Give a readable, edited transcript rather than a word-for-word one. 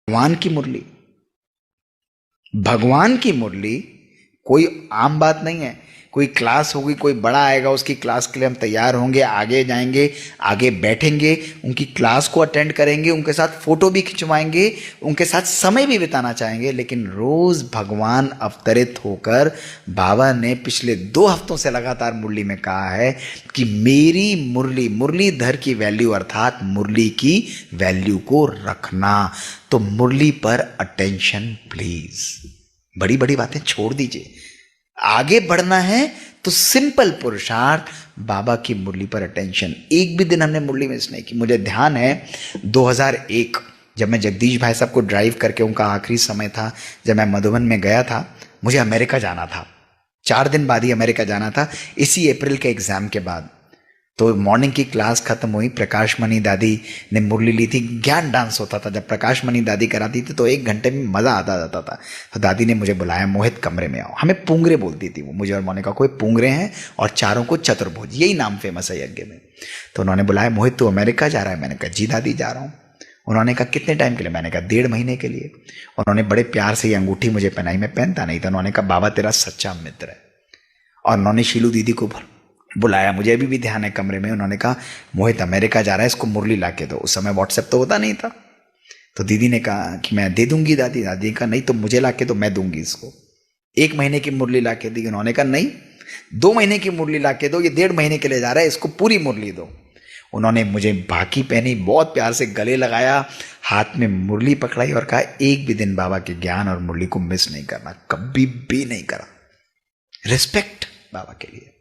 भगवान की मुरली, भगवान की मुरली कोई आम बात नहीं है। कोई क्लास होगी, कोई बड़ा आएगा, उसकी क्लास के लिए हम तैयार होंगे, आगे जाएंगे, आगे बैठेंगे, उनकी क्लास को अटेंड करेंगे, उनके साथ फोटो भी खिंचवाएंगे, उनके साथ समय भी बिताना चाहेंगे। लेकिन रोज भगवान अवतरित होकर बाबा ने पिछले 2 हफ्तों से लगातार मुरली में कहा है कि मेरी मुरली, मुरलीधर की वैल्यू अर्थात मुरली की वैल्यू को रखना। तो मुरली पर अटेंशन प्लीज। बड़ी बड़ी बातें छोड़ दीजिए, आगे बढ़ना है तो सिंपल पुरुषार्थ, बाबा की मुरली पर अटेंशन। एक भी दिन हमने मुरली मिस नहीं की। मुझे ध्यान है 2001 जब मैं जगदीश भाई साहब को ड्राइव करके, उनका आखिरी समय था जब मैं मधुबन में गया था, मुझे अमेरिका जाना था, 4 दिन बाद ही अमेरिका जाना था, इसी अप्रैल के एग्जाम के बाद। तो मॉर्निंग की क्लास खत्म हुई, प्रकाश मणि दादी ने मुरली ली थी, ज्ञान डांस होता था। जब प्रकाश मणि दादी कराती थी तो 1 घंटे में मजा आता जाता था। तो दादी ने मुझे बुलाया, मोहित कमरे में आओ। हमें पुंगरे बोलती थी वो, मुझे और मोनिका को, पुंगरे हैं और चारों को चतुर्भुज, यही नाम फेमस है यज्ञ में। तो उन्होंने बुलाया, मोहित तू अमेरिका जा रहा है? मैंने कहा जी दादी जा रहा हूँ। उन्होंने कहा कितने टाइम के लिए? मैंने कहा 1.5 महीने के लिए। उन्होंने बड़े प्यार से ये अंगूठी मुझे पहनाई, मैं पहनता नहीं था। उन्होंने कहा बाबा तेरा सच्चा मित्र है। और उन्होंने शीलू दीदी को बुलाया, मुझे अभी भी ध्यान है कमरे में। उन्होंने कहा मोहित अमेरिका जा रहा है, इसको मुरली ला के दो। उस समय व्हाट्सएप तो होता नहीं था। तो दीदी ने कहा कि मैं दे दूंगी दादी। दादी का नहीं, तो मुझे ला के दो, मैं दूंगी इसको। 1 महीने की मुरली ला के दी। उन्होंने कहा नहीं, 2 महीने की मुरली ला के दो, ये 1.5 महीने के लिए जा रहा है, इसको पूरी मुरली दो। उन्होंने मुझे बाकी पहनी, बहुत प्यार से गले लगाया, हाथ में मुरली पकड़ाई और कहा एक भी दिन बाबा के ज्ञान और मुरली को मिस नहीं करना, कभी भी नहीं करा। रिस्पेक्ट बाबा के लिए।